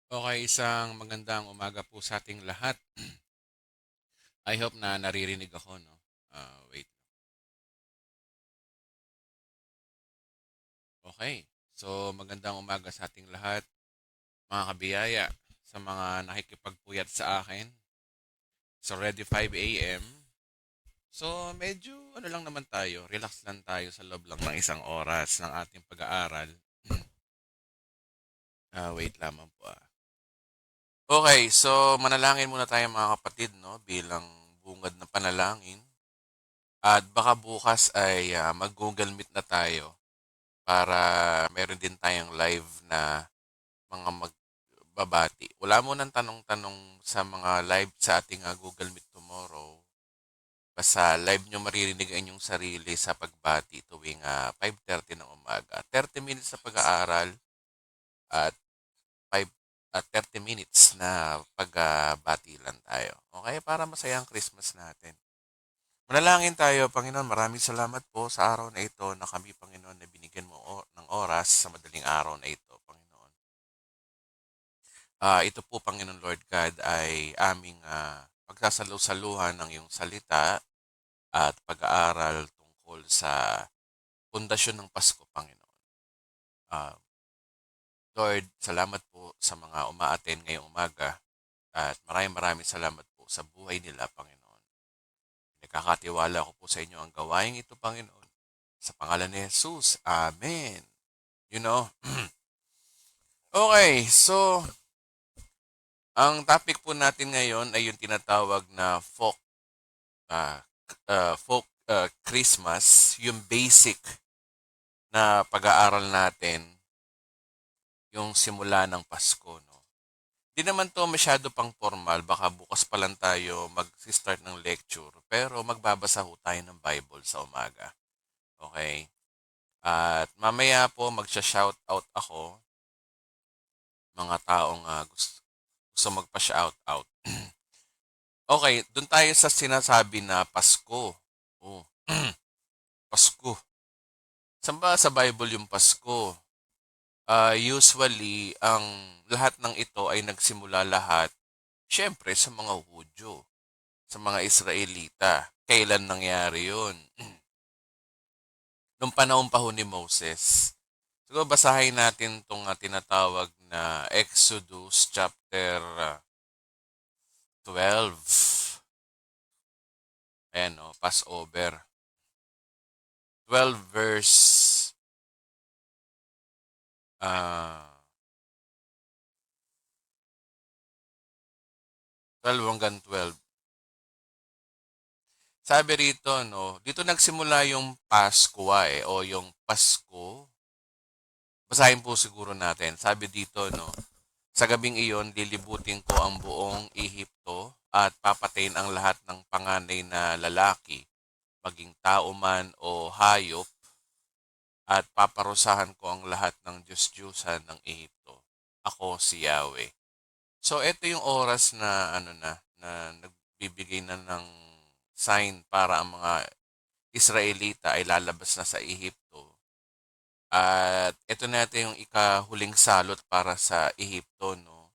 Okay, isang magandang umaga po sa ating lahat. I hope na naririnig ako, no? Wait. Okay. So, magandang umaga sa ating lahat, mga kabiyaya, sa mga nakikipagpuyat sa akin. So, ready 5 a.m. So, medyo ano lang naman tayo, relax lang tayo sa loob lang ng isang oras ng ating pag-aaral. Wait lamang po. Okay, so manalangin muna tayo mga kapatid, no? Bilang bungad ng panalangin. At baka bukas ay mag-Google Meet na tayo para meron din tayong live na mga magbabati. Wala mo ng tanong-tanong sa mga live sa ating Google Meet tomorrow. Basta live nyo maririnig ang inyong sarili sa pagbati tuwing 5:30 ng umaga. 30 minutes sa pag-aaral at 5 at 30 minutes na pagbati lang tayo. Okay? Para masaya ang Christmas natin. Manalangin tayo, Panginoon. Maraming salamat po sa araw na ito na kami, Panginoon, na binigyan mo ng oras sa madaling araw na ito, Panginoon. Ito po, Panginoon Lord God, ay aming pagsasalusaluhan ng iyong salita at pag-aaral tungkol sa pundasyon ng Pasko, Panginoon. Ah, Lord, salamat po sa mga umaaten ngayong umaga at maraming maraming salamat po sa buhay nila, Panginoon. Nakakatiwala ko po sa inyo ang gawain ito, Panginoon. Sa pangalan ni Jesus, Amen. You know, okay, so ang topic po natin ngayon ay yung tinatawag na uh, folk Christmas, yung basic na pag-aaral natin, yung simula ng Pasko, no? Di naman to masyado pang formal, baka bukas pa lang tayo mag-start ng lecture, pero magbabasa ho tayo ng Bible sa umaga. Okay? At mamaya po magsha-shout out ako, mga taong gusto magpa-shout out. Okay, doon tayo sa sinasabi na Pasko. Oh, Pasko. Saan ba sa Bible yung Pasko? Usually, ang lahat ng ito ay nagsimula lahat, syempre, sa mga Hudyo, sa mga Israelita. Kailan nangyari yun? Nung panahon pa ho ni Moses. Siguro basahin natin itong tinatawag na Exodus chapter 12. Ayan o, Passover. 12 verse 12 hanggang 12. Sabi rito, no, dito nagsimula yung Paskwa o yung Pasko. Basahin po siguro natin. Sabi dito, no, sa gabing iyon, lilibutin ko ang buong Ehipto at papatayin ang lahat ng panganay na lalaki, maging tao man o hayop, at paparusahan ko ang lahat ng Diyos-Diyusan ng Ehipto. Ako si Yahweh. So, ito yung oras na, na nagbibigay na ng sign para ang mga Israelita ay lalabas na sa Ehipto. At ito natin yung ikahuling salot para sa Ehipto, no?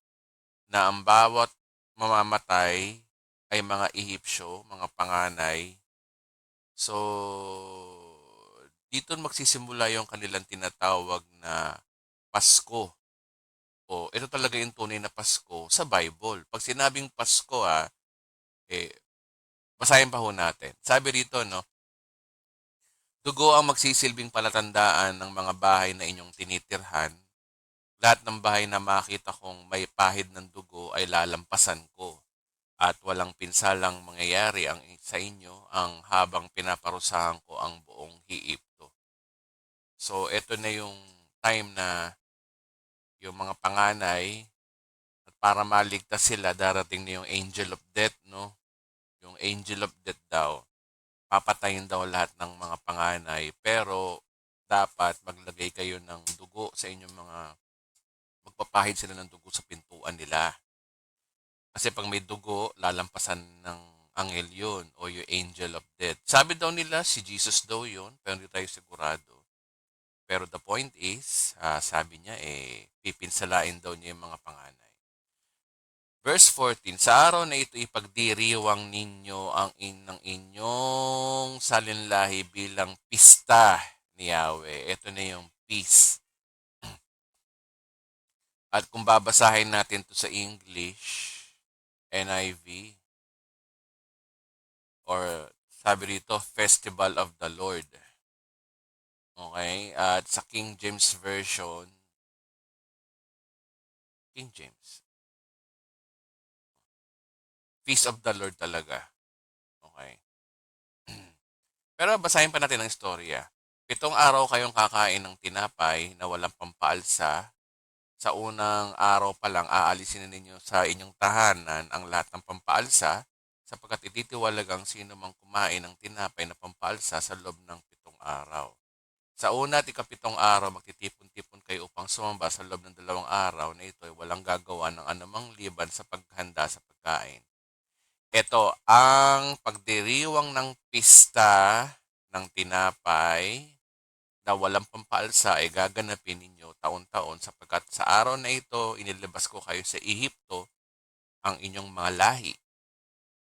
Na ang bawat mamamatay ay mga Ehipsyo, mga panganay. So, dito magsisimula yung kanilang tinatawag na Pasko. O, ito talaga yung tunay na Pasko sa Bible. Pag sinabing Pasko, eh, basahin pa ho natin. Sabi rito, no, dugo ang magsisilbing palatandaan ng mga bahay na inyong tinitirhan. Lahat ng bahay na makita kong may pahid ng dugo ay lalampasan ko. At walang pinsalang mangyayari ang sa inyo ang habang pinaparusahan ko ang buong Hiipto. So, ito na yung time na yung mga panganay at para maligtas sila, darating na yung angel of death, no? Yung angel of death daw. Papatayin daw lahat ng mga panganay, pero dapat maglagay kayo ng dugo sa inyong mga, magpapahid sila ng dugo sa pintuan nila. Kasi pag may dugo, lalampasan ng angel yun o yung angel of death. Sabi daw nila si Jesus daw yun, pero hindi tayo sigurado. Pero the point is, sabi niya, pipinsalain daw niya yung mga panganay. Verse 14, sa araw na ito ipagdiriwang ninyo ang ng inyong salinlahi bilang pista ni Yahweh. Ito na yung peace. At kung babasahin natin to sa English, NIV, or sabi rito, Festival of the Lord. Okay? At sa King James Version, King James, Feast of the Lord talaga. Okay? Pero basahin pa natin ang istorya. 7 araw kayong kakain ng tinapay na walang pampaalsa. Sa unang araw pa lang, aalisin na ninyo sa inyong tahanan ang lahat ng pampaalsa sapagkat ititiwalagang sino mang kumain ng tinapay na pampaalsa sa loob ng 7 araw. Sa una at ikapitong araw, magtitipon-tipon kayo upang sumamba sa loob ng 2 araw na ito ay walang gagawa ng anumang liban sa paghanda sa pagkain. Ito ang pagdiriwang ng pista ng tinapay na walang pampaalsa ay gaganapin ninyo taon-taon sapagkat sa araw na ito inilabas ko kayo sa Ehipto ang inyong mga lahi.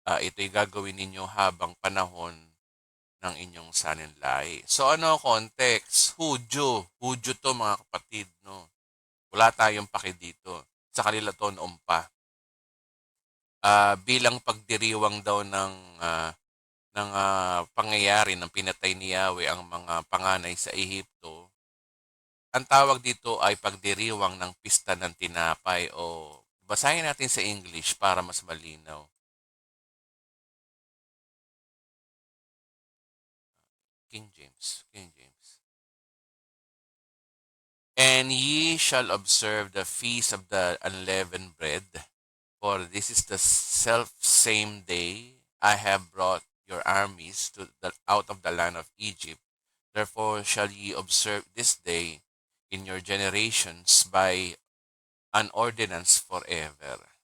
Ito'y gagawin ninyo habang panahon ng inyong saninlahi. So ano context? Hudyo. Hudyo to mga kapatid. No? Wala tayong paki dito. Sa kanila to noon pa. Bilang pagdiriwang daw ng pangyayari ng pinatay ni Yahweh ang mga panganay sa Ehipto, ang tawag dito ay pagdiriwang ng pista ng tinapay o basahin natin sa English para mas malinaw. King James, King James. And ye shall observe the feast of the unleavened bread, for this is the self same day I have brought your armies out of the land of Egypt. Therefore shall ye observe this day in your generations by an ordinance forever.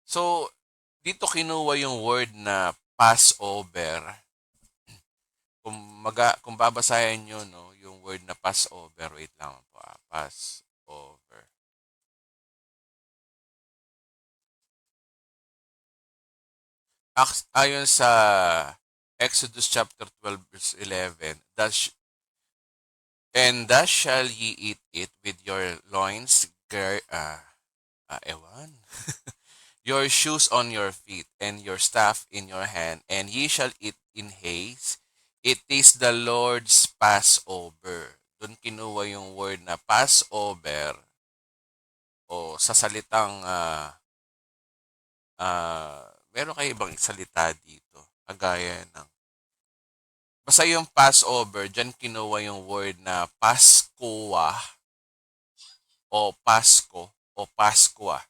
So, dito kinuha yung word na Passover. Kung babasahin nyo, no, yung word na Passover, wait lang po, Passover. Ayon sa Exodus chapter 12 verse 11, and thus shall ye eat it with your loins, ewan. Your shoes on your feet, and your staff in your hand, and ye shall eat in haste. It is the Lord's Passover. Doon kinuha yung word na Passover o sa salitang meron kayo ibang salita dito. Kagaya ng basta yung Passover, dyan kinuha yung word na Paskoa o Pasko o Paskwa.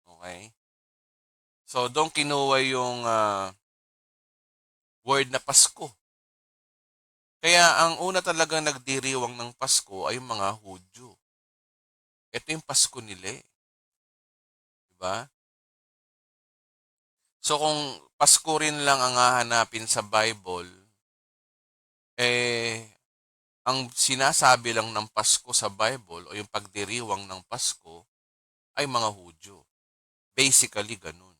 Okay? So, doon kinuha yung word na Pasko. Kaya ang una talagang nagdiriwang ng Pasko ay mga Hudyo. Ito yung Pasko nila eh. Diba? So kung Pasko rin lang ang hahanapin sa Bible, ang sinasabi lang ng Pasko sa Bible o yung pagdiriwang ng Pasko ay mga Hudyo. Basically, ganun.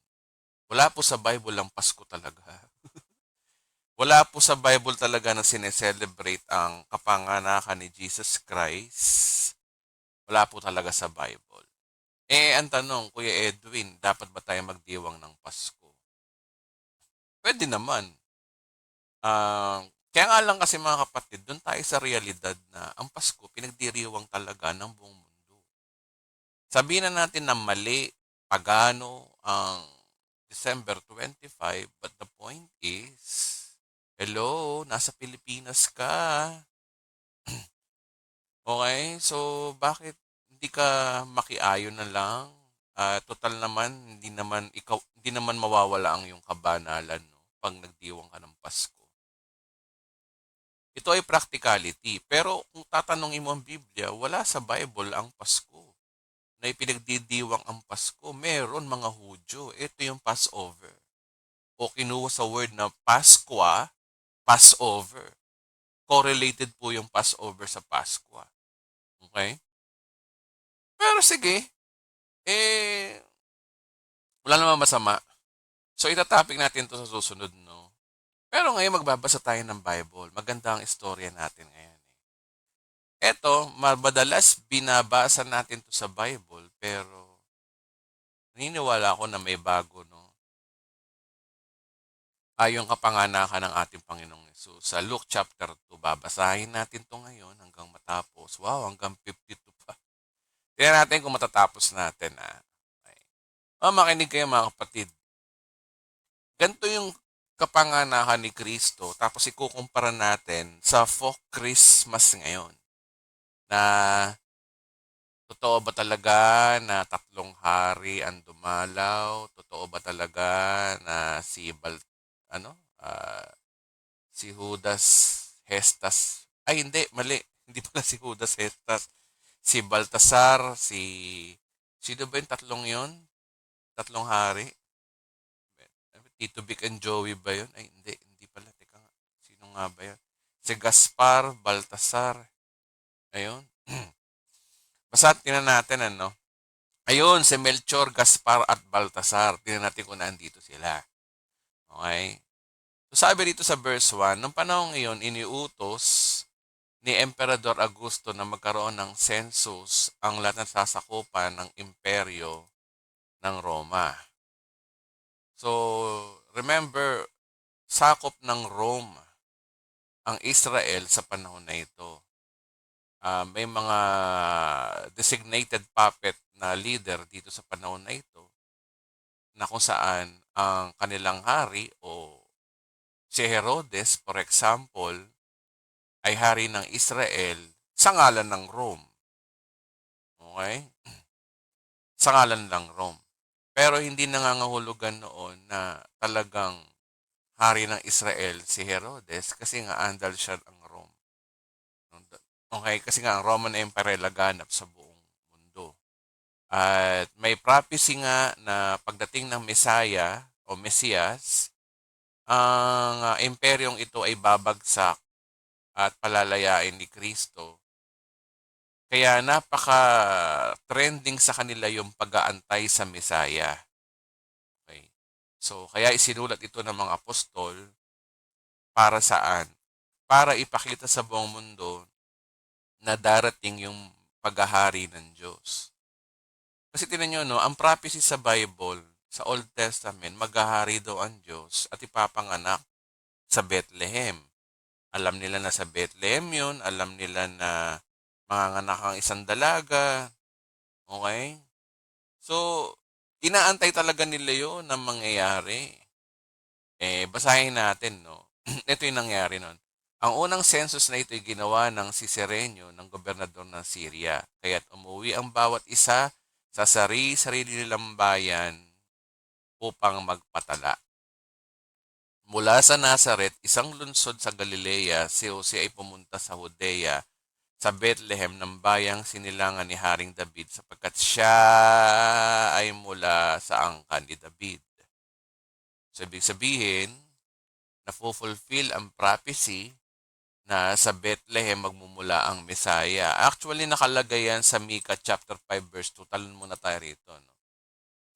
Wala po sa Bible ang Pasko talaga. Wala po sa Bible talaga na sineselebrate ang kapanganakan ni Jesus Christ. Wala po talaga sa Bible. Ang tanong, Kuya Edwin, dapat ba tayo magdiwang ng Pasko? Pwede naman. Kaya nga lang kasi mga kapatid, doon tayo sa realidad na ang Pasko, pinagdiriwang talaga ng buong mundo. Sabihin na natin na mali, pagano ang December 25, but the point is, hello, nasa Pilipinas ka. Okay, so bakit hindi ka makiayon na lang? Total naman, hindi naman mawawala ang iyong kabanalan, no, pag nagdiwang ka ng Pasko. Ito ay practicality. Pero kung tatanungin mo ang Biblia, wala sa Bible ang Pasko. Na ipinagdidiwang ang Pasko. Meron mga Hudyo. Ito yung Passover. O kinuha sa word na Paskwa, Passover. Correlated po yung Passover sa Paskwa. Okay? Pero sige, eh, wala namang masama. So, itatopic natin to sa susunod, no? Pero ngayon, magbabasa tayo ng Bible. Maganda ang istorya natin ngayon. Eto, madalas binabasa natin to sa Bible, pero naniniwala ako na may bago, no? Yung kapanganakan ng ating Panginoong Yesus. Sa Luke chapter 2, babasahin natin to ngayon hanggang matapos. Wow, hanggang 52 pa. Tingnan natin kung matatapos natin. Okay. Makinig kayo mga kapatid. Ganito yung kapanganakan ni Kristo, tapos ikukumpara natin sa folk Christmas ngayon. Na totoo ba talaga na 3 hari ang dumalaw? Totoo ba talaga na ano? Si Judas Hestas. Ay, hindi. Mali. Hindi pala si Judas Hestas. Si Baltasar, sino ba yung tatlong yon? 3 hari? Tito Vic and Joey ba yun? Ay, hindi. Hindi pala. Teka nga. Sino nga ba yun? Si Gaspar, Baltasar. Ayun. Basta tingnan natin, ano? Ayun, si Melchor, Gaspar, at Baltasar. Tingnan natin kung nandito sila. Okay? So sabi dito sa verse 1, nung panahon ngayon, iniutos ni Emperador Augusto na magkaroon ng census ang lahat ng sasakupan ng imperyo ng Roma. So, remember, sakop ng Rome ang Israel sa panahon na ito. May mga designated puppet na leader dito sa panahon na ito na kung saan ang kanilang hari o si Herodes, for example, ay hari ng Israel sa ngalan ng Rome. Okay? Sa ngalan ng Rome. Pero hindi nangangahulugan noon na talagang hari ng Israel si Herodes kasi nga andal siya ng Rome. Okay? Kasi nga ang Roman Empire laganap sa buong mundo. At may prophecy nga na pagdating ng Messiah o Mesias, ang imperyong ito ay babagsak at palalayain ni Kristo. Kaya napaka-trending sa kanila yung pag-aantay sa Messiah. Okay. So, kaya isinulat ito ng mga apostol para saan? Para ipakita sa buong mundo na darating yung paghahari ng Diyos. Kasi tinan nyo, no, ang prophecy sa Bible, sa Old Testament, maghahari daw ang Diyos at ipapanganak sa Bethlehem. Alam nila na sa Bethlehem yun, alam nila na manganganak ang isang dalaga. Okay? So, inaantay talaga nila yun na mangyayari. Basahin natin, no? Ito yung nangyari nun. Ang unang census na ito ay ginawa ng Cicerenyo, ng gobernador ng Syria. Kaya't umuwi ang bawat isa sa sarili nilang bayan upang magpatala. Mula sa Nazareth, isang lungsod sa Galilea, si Jose ay pumunta sa Judea, sa Bethlehem ng bayang sinilangan ni Haring David sapagkat siya ay mula sa angkan ni David. So, ibig sabihin, na-fulfill ang prophecy na sa Bethlehem magmumula ang Messiah. Actually, nakalagay yan sa Micah chapter 5 verse 2. Talon muna tayo rito. No?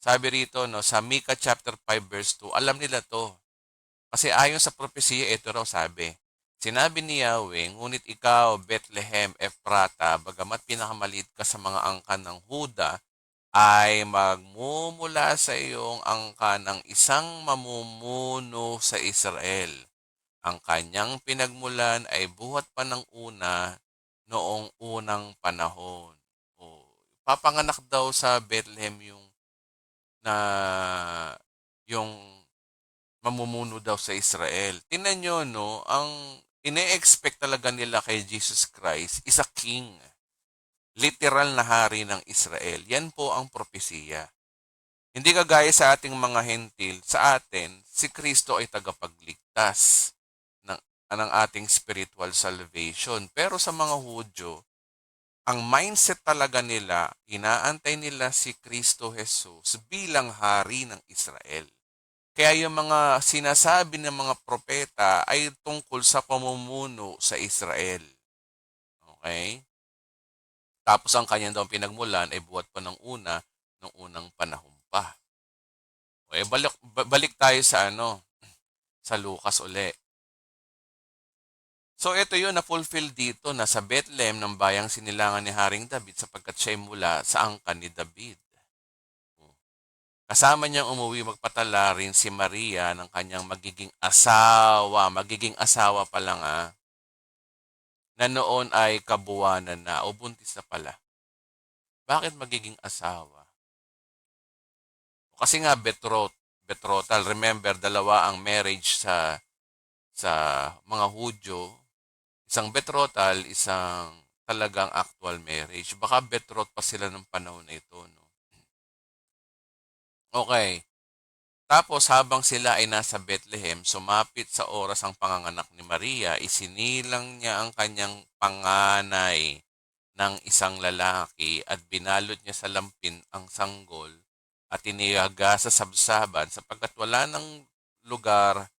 Sabi rito, no, sa Micah chapter 5 verse 2, alam nila to. Kasi ayon sa propesya, ito raw sabi, sinabi ni Yahweh, ngunit ikaw, Bethlehem, Ephrata, bagamat pinakamaliit ka sa mga angkan ng Huda, ay magmumula sa iyong angkan ng isang mamumuno sa Israel. Ang kanyang pinagmulan ay buhat pa ng una noong unang panahon. O, papanganak daw sa Bethlehem yung mamumuno daw sa Israel. Tingnan nyo, no, ang ine-expect talaga nila kay Jesus Christ is a king. Literal na hari ng Israel. Yan po ang propesiya. Hindi kagaya sa ating mga hentil, sa atin, si Kristo ay tagapagligtas ng ating spiritual salvation. Pero sa mga Hudyo, ang mindset talaga nila, inaantay nila si Kristo Jesus bilang hari ng Israel. Kaya yung mga sinasabi ng mga propeta ay tungkol sa pamumuno sa Israel. Okay? Tapos ang kanyang daw pinagmulan ay buhat pa ng una nung unang panahon pa. Balik tayo sa sa Lucas uli. So ito yun na-fulfill dito na sa Bethlehem ng bayang sinilangan ni Haring David sapagkat siya'y mula sa angkan ni David. Kasama niyang umuwi magpatala rin si Maria ng kanyang magiging asawa. Magiging asawa pa lang na noon ay kabuwanan na o buntis na pala. Bakit magiging asawa? Kasi nga betrothal. Remember, dalawa ang marriage sa mga Hudyo. Isang betrothal, isang talagang actual marriage. Baka betroth pa sila ng panahon na ito. No? Okay. Tapos habang sila ay nasa Bethlehem, sumapit sa oras ang panganganak ni Maria, isinilang niya ang kanyang panganay ng isang lalaki at binalot niya sa lampin ang sanggol at iniyaga sa sabsaban sapagkat wala ng lugar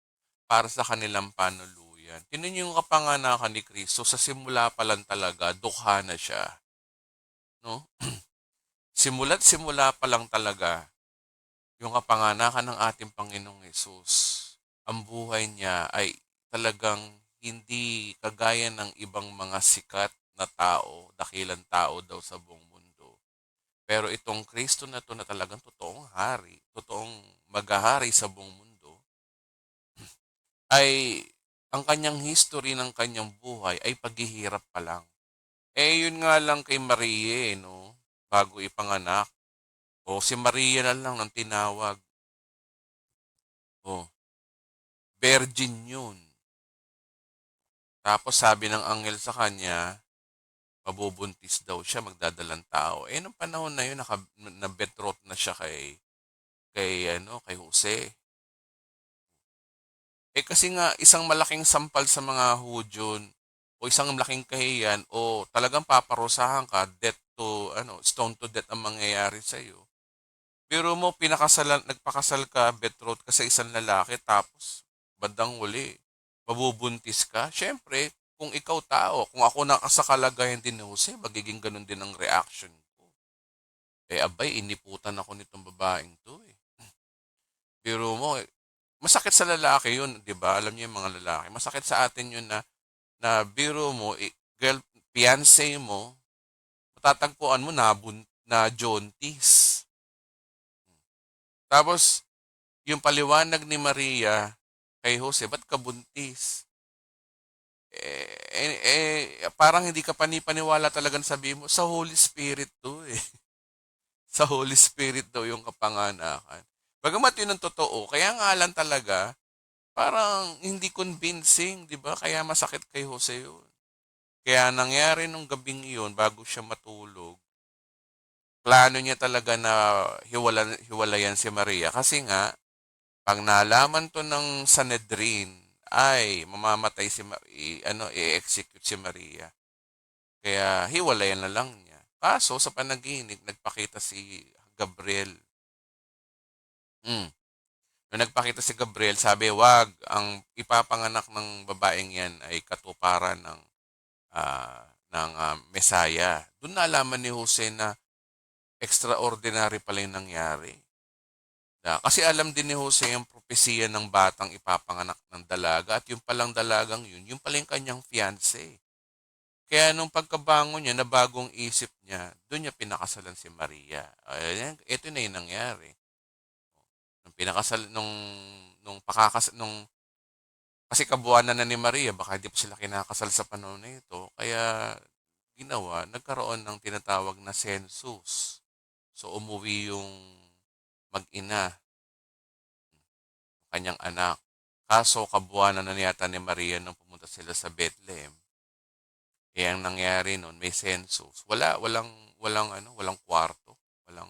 para sa kanilang panuluyan. Tinan niyo yung kapanganakan ni Kristo, sa simula pa lang talaga, dukha na siya. No? Simula't simula pa lang talaga, yung kapanganakan ng ating Panginoong Yesus. Ang buhay niya ay talagang hindi kagaya ng ibang mga sikat na tao, dakilang tao daw sa buong mundo. Pero itong Kristo na to na talagang totoong hari, totoong maghahari sa buong mundo, ay ang kanyang history ng kanyang buhay ay paghihirap pa lang. Yun nga lang kay Maria, no? Bago ipanganak. O si Maria na lang ang tinawag. O, virgin yun. Tapos sabi ng anghel sa kanya, mabubuntis daw siya, magdadalang tao. Nung panahon na yun, na-betroth na siya kay Jose. Kasi nga, isang malaking sampal sa mga Hudyo, o isang malaking kahiyan, o talagang paparusahan ka, stone to death ang mangyayari sa'yo. Pero mo, nagpakasal ka, betroth ka sa isang lalaki, tapos, bandang huli, mabubuntis ka. Siyempre, kung ikaw tao, kung ako sa kalagayan din ni Jose, magiging ganun din ang reaction ko. Abay, iniputan ako nitong babaeng to eh. Pero mo, masakit sa lalaki yun, di ba? Alam niyo yung mga lalaki. Masakit sa atin yun na biro mo, girl, fiancé mo, matatagpuan mo na jaunties. Tapos, yung paliwanag ni Maria kay Jose, ba't ka buntis? Parang hindi ka panipaniwala talagang sabi mo, sa Holy Spirit to eh. Sa Holy Spirit daw yung kapanganakan. Bagamat yun ang totoo, kaya nga lang talaga, parang hindi convincing, di ba? Kaya masakit kay Jose yun. Kaya nangyari nung gabing iyon, bago siya matulog, plano niya talaga na hiwalayan si Maria. Kasi nga, pag nalaman to ng Sanhedrin, ay mamamatay i-execute si Maria. Kaya hiwalayan na lang niya. Kaso sa panaginip, nagpakita si Gabriel. Nung nagpakita si Gabriel, sabi, wag, ang ipapanganak ng babaeng yan ay katuparan ng Mesaya. Doon nalaman ni Jose na extraordinary pala yung nangyari. Kasi alam din ni Jose yung propesiya ng batang ipapanganak ng dalaga at yung palang dalagang yung pala yung kanyang fiancé. Kaya nung pagkabangon niya, na bagong isip niya, doon niya pinakasalan si Maria. Ito na yung nangyari. Nung pinakasal, kasi kabuwanan na ni Maria, baka hindi pa sila kinakasal sa panahon na ito. Kaya nagkaroon ng tinatawag na census. So umuwi yung mag-ina, kanyang anak. Kaso kabuwanan na yata ni Maria nung pumunta sila sa Bethlehem. Ang nangyari noon, may census. Walang kwarto, walang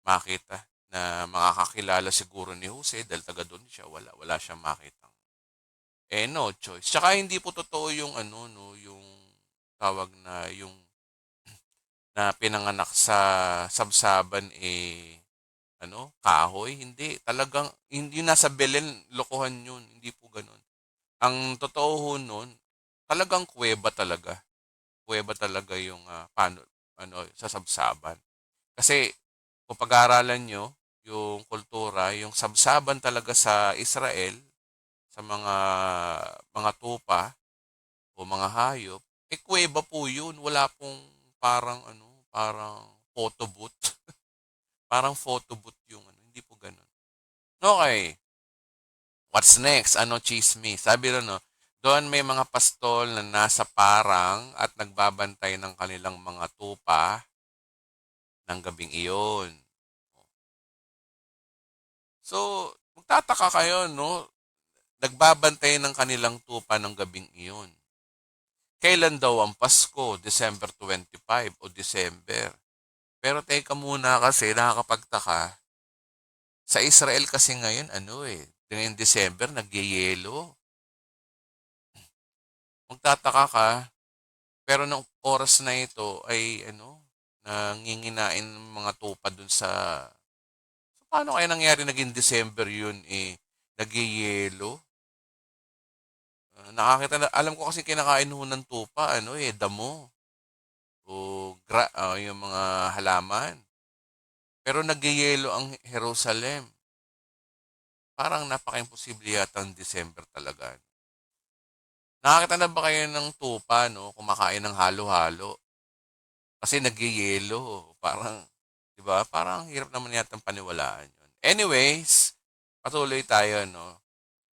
makita na makakakilala siguro ni Jose dahil taga doon siya, wala siyang makita. No choice. Tsaka hindi po totoo yung yung tawag na yung na pinanganak sa sabsaban kahoy, hindi. Talagang hindi nasa Belen, lokohan yun, hindi po ganoon. Ang totoo ho nun, talagang kuweba talaga. Kuweba talaga yung sa sabsaban. Kasi kung pag-aaralan nyo yung kultura, yung sabsaban talaga sa Israel, sa mga tupa o mga hayop, kuweba po yun. Wala pong parang photo booth. Parang photo booth yung hindi po ganun. Okay, what's next? Ano chismis? Sabi rin, no, doon may mga pastol na nasa parang at nagbabantay ng kanilang mga tupa ng gabing iyon. So, magtataka kayo, no? Nagbabantay ng kanilang tupa ng gabing iyon. Kailan daw ang Pasko? December 25 o December? Pero teka muna kasi, nakakapagtaka. Sa Israel kasi ngayon, ngayong December, nagyayelo. Magtataka ka, pero nung oras na ito ay nanginginain ng mga tupa dun sa... So, paano kaya nangyari naging December yun nagyayelo? Nakakita na, alam ko kasi kinakain ho ng tupa, damo o yung mga halaman. Pero nagyayelo ang Jerusalem. Parang napaka-imposible yata ang December talaga. Nakakita na ba kayo ng tupa, no? Kumakain ng halo-halo. Kasi nagyayelo. Parang, di ba? Parang hirap naman yata paniwalaan yun. Anyways, patuloy tayo, no?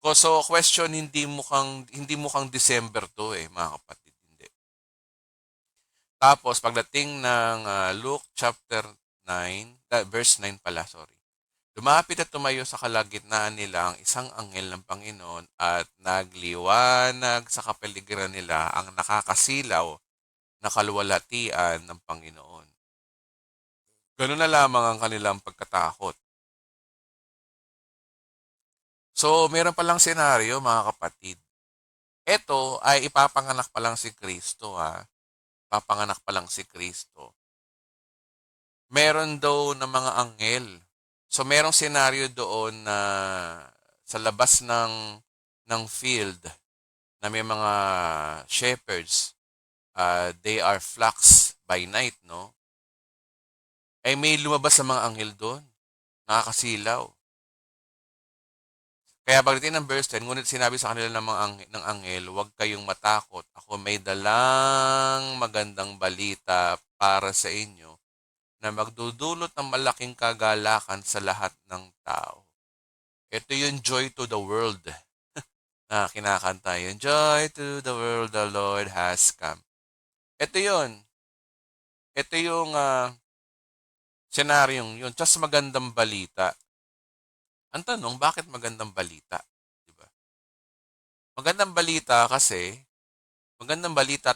So, question, hindi mukhang December to mga kapatid. Hindi. Tapos, pagdating ng Luke chapter 9, verse 9 pala, sorry. Lumapit at tumayo sa kalagitnaan nila ang isang anghel ng Panginoon at nagliwanag sa kapaligiran nila ang nakakasilaw na kaluwalhatian ng Panginoon. Ganun na lamang ang kanilang pagkatakot. So, meron palang senaryo mga kapatid. Ito ay ipapanganak pa lang si Kristo ha. Papanganak pa lang si Kristo. Meron daw na mga anghel. So, merong senaryo doon na sa labas ng field na may mga shepherds, they are flocks by night, no? Ay may lumabas sa mga anghel doon, nakakasilaw. Kaya pagdating ng verse 10, ngunit sinabi sa kanila ng anghel, huwag kayong matakot. Ako may dalang magandang balita para sa inyo na magdudulot ng malaking kagalakan sa lahat ng tao. Ito yung joy to the world na kinakanta yun. Joy to the world, the Lord has come. Ito yun. Ito yung senaryong yun. Just magandang balita. Ang tanong, bakit magandang balita? Diba? Magandang balita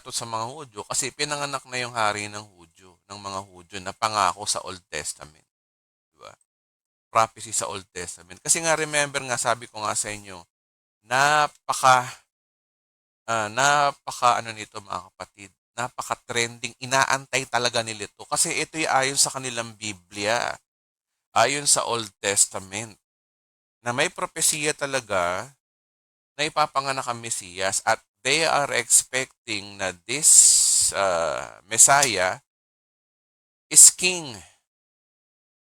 to sa mga Hudyo kasi pinanganak na yung hari ng Hudyo, ng mga Hudyo na pangako sa Old Testament. Diba? Prophecy sa Old Testament. Kasi nga remember nga, sabi ko nga sa inyo, napaka nito mga kapatid, napaka-trending, inaantay talaga nila ito. Kasi ito ay ayon sa kanilang Biblia, ayon sa Old Testament, na may propesiya talaga na ipapanganak ang Mesiyas at they are expecting na this Messiah is king.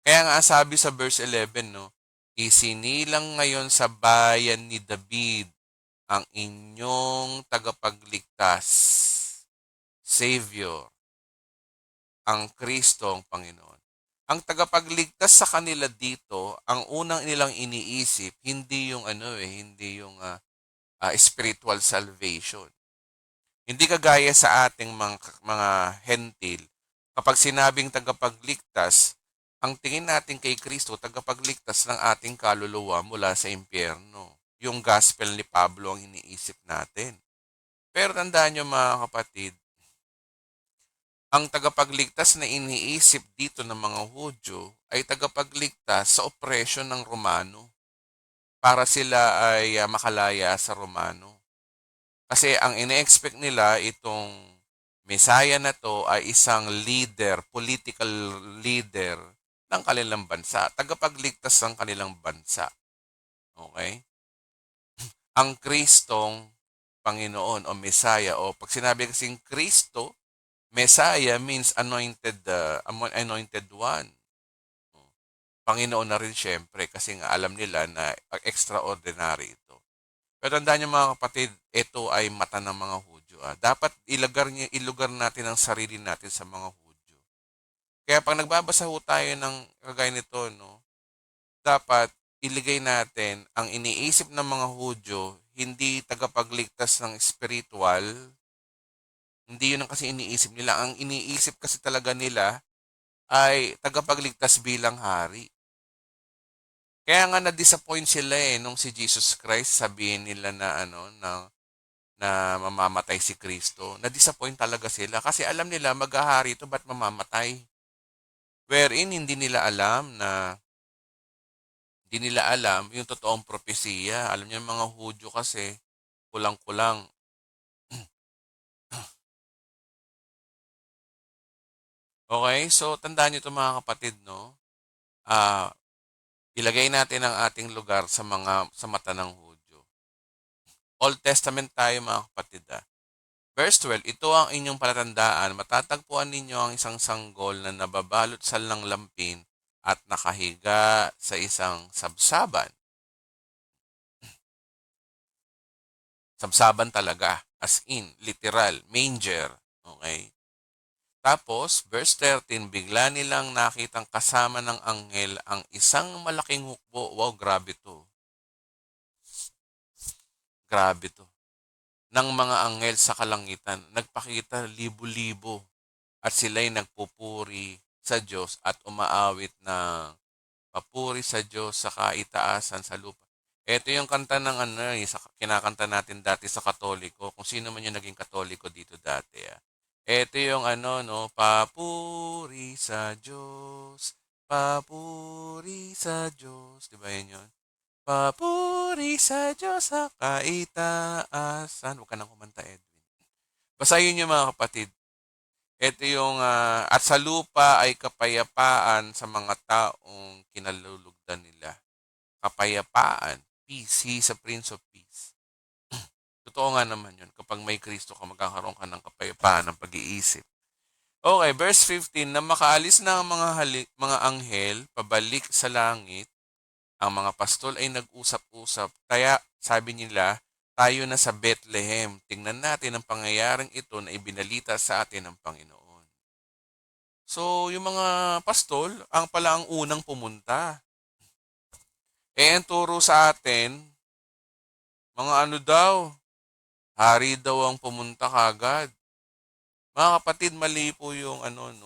Kaya nga sabi sa verse 11, no, isinilang ngayon sa bayan ni David ang inyong tagapagligtas, Savior, ang Kristo ang Panginoon. Ang tagapagligtas sa kanila dito, ang unang nilang iniisip, hindi yung hindi yung spiritual salvation. Hindi kagaya sa ating mga hentil, kapag sinabing tagapagligtas, ang tingin natin kay Kristo, tagapagligtas ng ating kaluluwa mula sa impyerno. Yung gospel ni Pablo ang iniisip natin. Pero tandaan nyo mga kapatid, ang tagapagligtas na iniisip dito ng mga Hudyo ay tagapagligtas sa oppression ng Romano para sila ay makalaya sa Romano. Kasi ang ine-expect nila itong Messiah na to ay isang leader, political leader ng kanilang bansa, tagapagligtas ng kanilang bansa. Okay? Ang Kristong Panginoon o Messiah o pag sinabi kasing Kristo, Messiah means anointed one. Panginoon na rin siyempre kasi nga alam nila na extraordinary ito. Pero tandaan niyo mga kapatid, ito ay mata ng mga Hudyo. Dapat ilugar natin ang sarili natin sa mga Hudyo. Kaya pag nagbabasa ho tayo ng kagaya nito, no, dapat iligay natin ang iniisip ng mga Hudyo, hindi tagapagligtas ng spiritual, hindi yun ang kasi iniisip nila. Ang iniisip kasi talaga nila ay tagapagligtas bilang hari. Kaya nga na-disappoint sila nung si Jesus Christ sabihin nila na na mamamatay si Kristo. Na-disappoint talaga sila kasi alam nila maghahari ito ba't mamamatay. Wherein hindi nila alam yung totoong propesiya. Alam niyo mga Hudyo kasi kulang-kulang. Okay, so tandaan niyo ito mga kapatid, no? Ah, ilagay natin ang ating lugar sa mata ng Hudyo. Old Testament tayo mga kapatid. Verse 12, ito ang inyong palatandaan. Matatagpuan ninyo ang isang sanggol na nababalot sa lampin at nakahiga sa isang sabsaban. Sabsaban talaga, as in, literal, manger. Okay? Tapos, verse 13, bigla nilang nakitang kasama ng anghel ang isang malaking hukbo. Wow, grabe to. Grabe to. Ng mga anghel sa kalangitan. Nagpakita libo-libo at sila'y nagpupuri sa Diyos at umaawit ng papuri sa Diyos sa kaitaasan sa lupa. Ito yung kanta ng kinakanta natin dati sa Katoliko. Kung sino man yung naging Katoliko dito dati. Ito yung no, papuri sa Diyos, papuri sa Diyos. Di ba yun? Papuri sa Diyos sa kaitaasan. Huwag ka nang kumanta, Edwin. Basahin niyo mga kapatid. Ito yung, at sa lupa ay kapayapaan sa mga taong kinalulugdan nila. Kapayapaan. Peace. He is a Prince of Peace. Totoo nga naman yun. Kapag may Kristo ka, magkakaroon ka ng kapayapaan ng pag-iisip. Okay, verse 15, na makaalis na ang mga anghel pabalik sa langit, ang mga pastol ay nag-usap-usap. Kaya sabi nila, tayo na sa Bethlehem. Tingnan natin ang pangyayaring ito na ibinalita sa atin ng Panginoon. So, yung mga pastol, ang unang pumunta. Ang turo sa atin, mga daw, hari daw ang pumunta kagad. Mga kapatid, mali po yung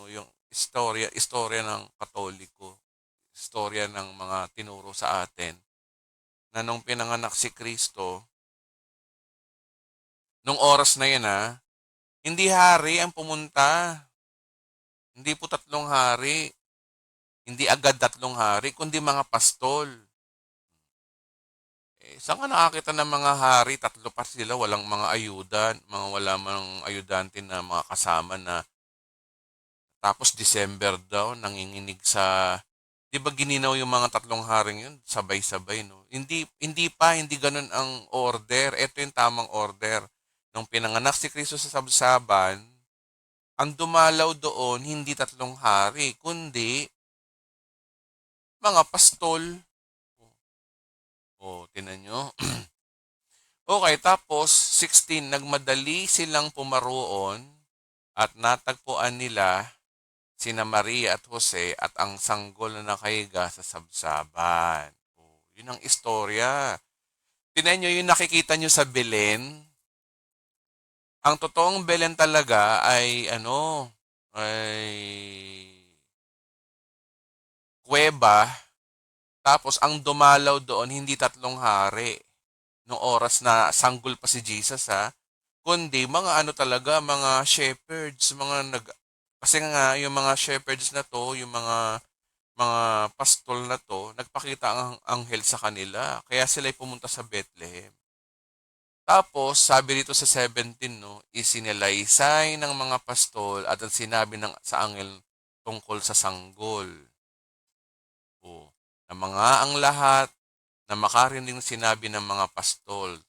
yung istorya ng Katoliko. Istorya ng mga tinuro sa atin na nung pinanganak si Kristo, nung oras na yan hindi hari ang pumunta. Hindi po tatlong hari. Hindi agad tatlong hari, kundi mga pastol. Saan ka nakakita ng mga hari? Tatlo pa sila, walang mga ayudan, wala mang ayudante na mga kasama na tapos December daw, nanginginig sa. Di ba gininaw yung mga tatlong haring yun? Sabay-sabay, no? Hindi ganun ang order. Ito yung tamang order. Nung pinanganak si Kristo sa sabsaban, ang dumalaw doon, hindi tatlong hari, kundi mga pastol. Tinan nyo. Okay, tapos 16, nagmadali silang pumaroon at natagpuan nila sina Maria at Jose at ang sanggol na nakahiga sa sabsaban. Yun ang istorya. Tinan nyo yung nakikita nyo sa Belen. Ang totoong Belen talaga ay ay kuweba. Tapos ang dumalaw doon hindi tatlong hari. Noong oras na sanggol pa si Jesus kundi mga talaga, mga shepherds, kasi nga yung mga shepherds na to, yung mga pastol na to, nagpakita ang anghel sa kanila. Kaya sila pumunta sa Bethlehem. Tapos, sabi dito sa 17, no, isinalaysay ng mga pastol at ang sinabi sa anghel tungkol sa sanggol. Na mga ang lahat na makarinig sinabi ng mga pastol,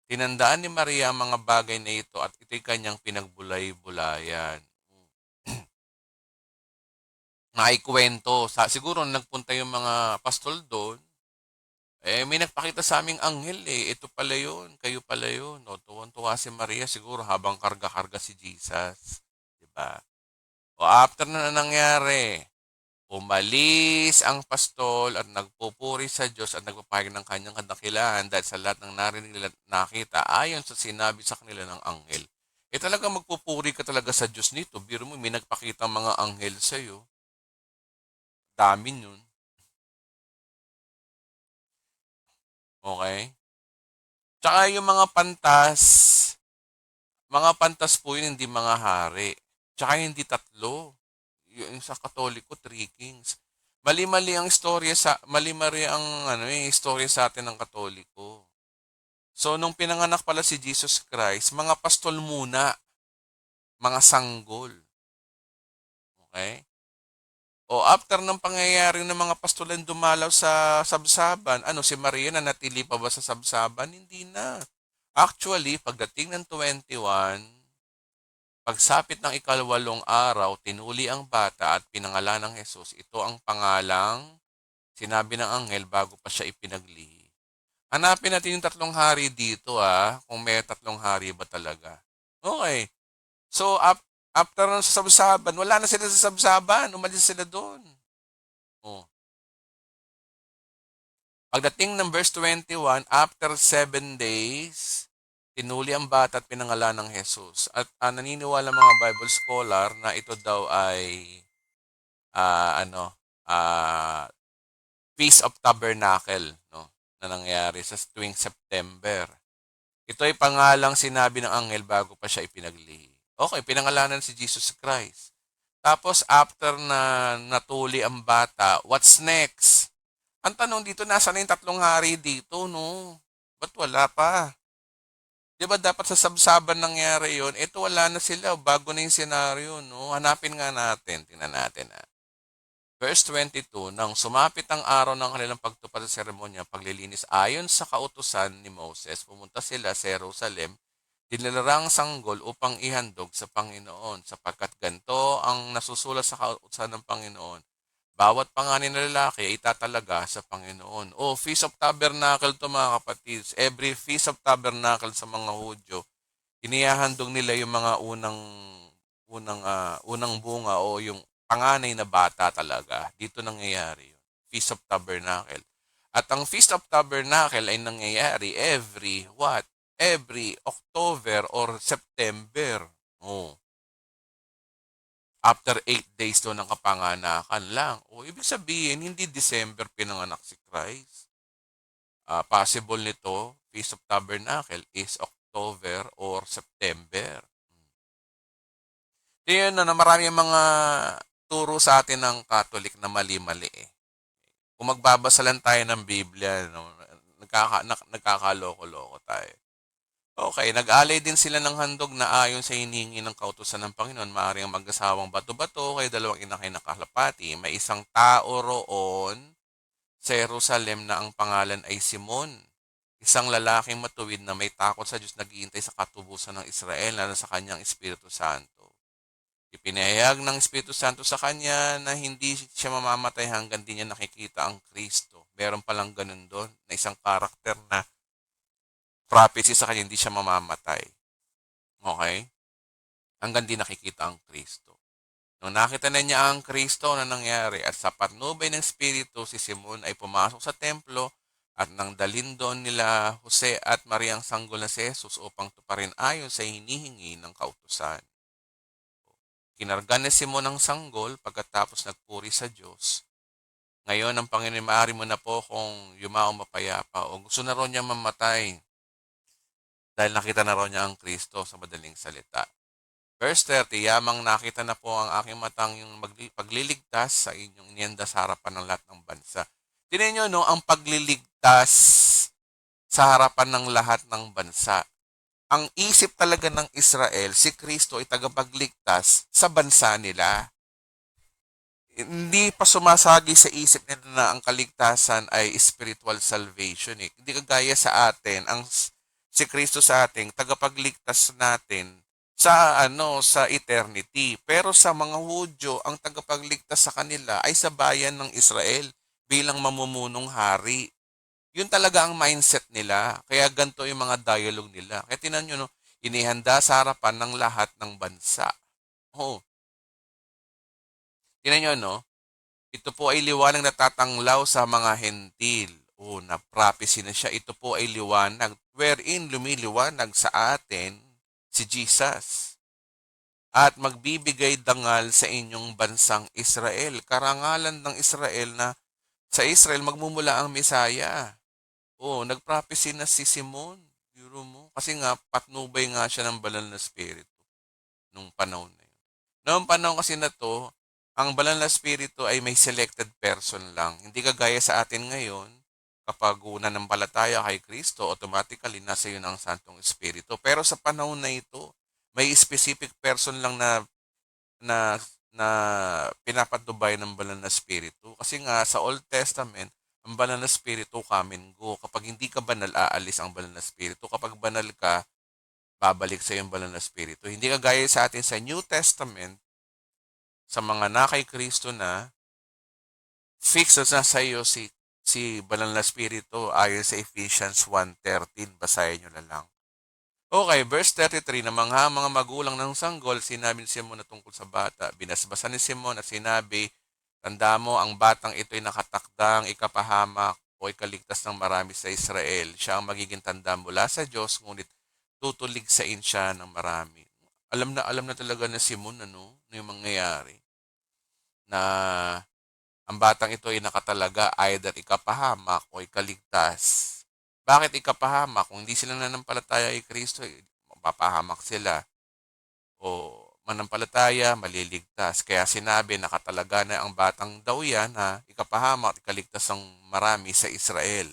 tinandaan ni Maria ang mga bagay na ito at ito'y kanyang pinagbulay-bulayan. naikwento. Siguro nagpunta yung mga pastol doon, may nagpakita sa aming anghel eh. Ito pala yun, kayo pala yun. No? Tuwan-tuwa si Maria siguro habang karga-karga si Jesus. Diba? O after na nangyari, umalis ang pastol at nagpupuri sa Diyos at nagpapahayag ng kanyang kadakilaan dahil sa lahat ng narinig nila at nakita ayon sa sinabi sa kanila ng anghel. Talaga magpupuri ka talaga sa Diyos nito. Biro mo, may nagpakita mga anghel sa'yo. Dami yun. Okay? Tsaka yung mga pantas po yun, hindi mga hari. Tsaka hindi tatlo. Yung sa Katoliko, three kings. Mali-mali ang istorya sa atin ng Katoliko. So, nung pinanganak pala si Jesus Christ, mga pastol muna, mga sanggol. Okay? O after ng pangyayari ng mga pastolan dumalaw sa sabsaban, si Maria na natili pa ba sa sabsaban? Hindi na. Actually, pagdating ng 21, pagsapit ng ikalawalong araw, tinuli ang bata at pinangalan ng Jesus. Ito ang pangalang sinabi ng anghel bago pa siya ipinaglihi. Hanapin natin yung tatlong hari dito kung may tatlong hari ba talaga. Okay. So, after ng sabsaban, wala na sila sa sabsaban. Umalis sila doon. Oh. Pagdating ng verse 21, after 7 days, tinuli ang bata at pinangalan ng Jesus. At naniniwala mga Bible scholar na ito daw ay Feast of Tabernacle, no, na nangyari sa tuwing September. Ito ay pangalang sinabi ng anghel bago pa siya ipinaglihi. Okay, pinangalanan si Jesus Christ. Tapos after na natuli ang bata, what's next? Ang tanong dito, nasa na yung tatlong hari dito, no? Ba't wala pa? Di ba dapat sa sabsaban nangyari yun? Ito wala na sila, bago na yung senaryo, no? Hanapin nga natin, tingnan natin Verse 22, nang sumapit ang araw ng kanilang pagtupad sa seremonya, paglilinis ayon sa kautusan ni Moses, pumunta sila sa Jerusalem, dinilarang sanggol upang ihandog sa Panginoon, sapagkat ganito ang nasusulat sa kautusan ng Panginoon. Bawat panganin na lalaki ay itatalaga sa Panginoon. Feast of Tabernacle to mga kapatids. Every Feast of Tabernacle sa mga Hudyo, inihahandog nila yung mga unang bunga o yung panganay na bata talaga. Dito nangyayari yun. Feast of Tabernacle. At ang Feast of Tabernacle ay nangyayari every what? Every October or September. After 8 days to ng kapanganakan lang. Ibig sabihin, hindi December pinanganak si Christ. Possible nito, Feast of Tabernacle is October or September. Yun na marami mga turo sa atin ng Catholic na mali-mali Kung magbabasa lang tayo ng Biblia, nagkakaloko-loko tayo. Okay, nag-alay din sila ng handog na ayon sa hinihingi ng kautusan ng Panginoon. Maaaring ang mag-asawang bato-bato kay dalawang inakay na kalapati. May isang tao roon sa Jerusalem na ang pangalan ay Simon. Isang lalaking matuwid na may takot sa Diyos, naghihintay sa katubusan ng Israel na sa kanyang Espiritu Santo. Ipinahayag ng Espiritu Santo sa kanya na hindi siya mamamatay hanggang di niya nakikita ang Kristo. Meron palang ganun doon na isang karakter na prophecy sa kanya, hindi siya mamamatay. Okay? Hanggang di nakikita ang Kristo. Nung nakita na niya ang Kristo na nangyari at sa patnubay ng Espiritu, si Simon ay pumasok sa templo at nang dalhin doon nila Jose at Maria ang sanggol na si Jesus upang tuparin ayon sa hinihingi ng kautusan. Kinarga ni Simon ang sanggol pagkatapos nagpuri sa Diyos. Ngayon, ang Panginoon, maaari mo na po kung yumao mapayapa o gusto na ron niya mamatay dahil nakita na ron niya ang Kristo sa madaling salita. Verse 30, yamang nakita na po ang aking matang yung pagliligtas sa inyong inianda sa harapan ng lahat ng bansa. Tingnan nyo, ang pagliligtas sa harapan ng lahat ng bansa. Ang isip talaga ng Israel, si Kristo ay tagapagligtas sa bansa nila. Hindi pa sumasagi sa isip nila na ang kaligtasan ay spiritual salvation. Hindi kagaya sa atin, si Kristo sa ating tagapagligtas natin sa eternity. Pero sa mga Hudyo, ang tagapagligtas sa kanila ay sa bayan ng Israel bilang mamumunong hari. Yun talaga ang mindset nila. Kaya ganito yung mga dialogue nila. Kaya tinan nyo, no, inihanda sa harapan ng lahat ng bansa. Oh, tinan nyo, no, ito po ay liwanag na tatanglaw sa mga hentil. Oh, na-prophecy na siya. Ito po ay liwanag wherein lumiliwanag sa atin si Jesus. At magbibigay dangal sa inyong bansang Israel. Karangalan ng Israel na sa Israel magmumula ang Mesaya. Oh, nag-prophecy na si Simon. Biro mo. Kasi nga, patnubay nga siya ng banal na spirito nung panahon na yun. Noong panahon kasi na to, ang banal na spirito ay may selected person lang. Hindi kagaya sa atin ngayon, kapag unanampalataya kay Kristo, automatically nasa iyo ang Santong Espiritu. Pero sa panahon na ito, may specific person lang na na pinapatnubay ng banal na spirito. Kasi nga sa Old Testament, ang banal na spirito come and go. Kapag hindi ka banal, aalis ang banal na spirito. Kapag banal ka, babalik sa yung banal na spirito. Hindi kagaya sa atin sa New Testament, sa mga nakay Kristo na, fix na sa iyo si banal na spirito ayon sa Ephesians 1:13. Basahin nyo na lang. Okay, verse 33, na mga magulang ng sanggol, sinabi ni Simon na tungkol sa bata. Binasbasan ni Simon at sinabi, tanda mo, ang batang ito ay nakatakdang ikapahamak o ikaligtas ng marami sa Israel. Siya ang magiging tanda mula sa Diyos, ngunit tutuligsain siya ng marami. Alam na talaga na Simon ano yung mangyayari, na ang batang ito ay nakatalaga either ikapahamak o ikaligtas. Bakit ikapahamak? Kung hindi sila nanampalataya kay Kristo, mapapahamak sila. O manampalataya, maliligtas. Kaya sinabi, nakatalaga na ang batang daw yan na ikapahamak at ikaligtas ng marami sa Israel.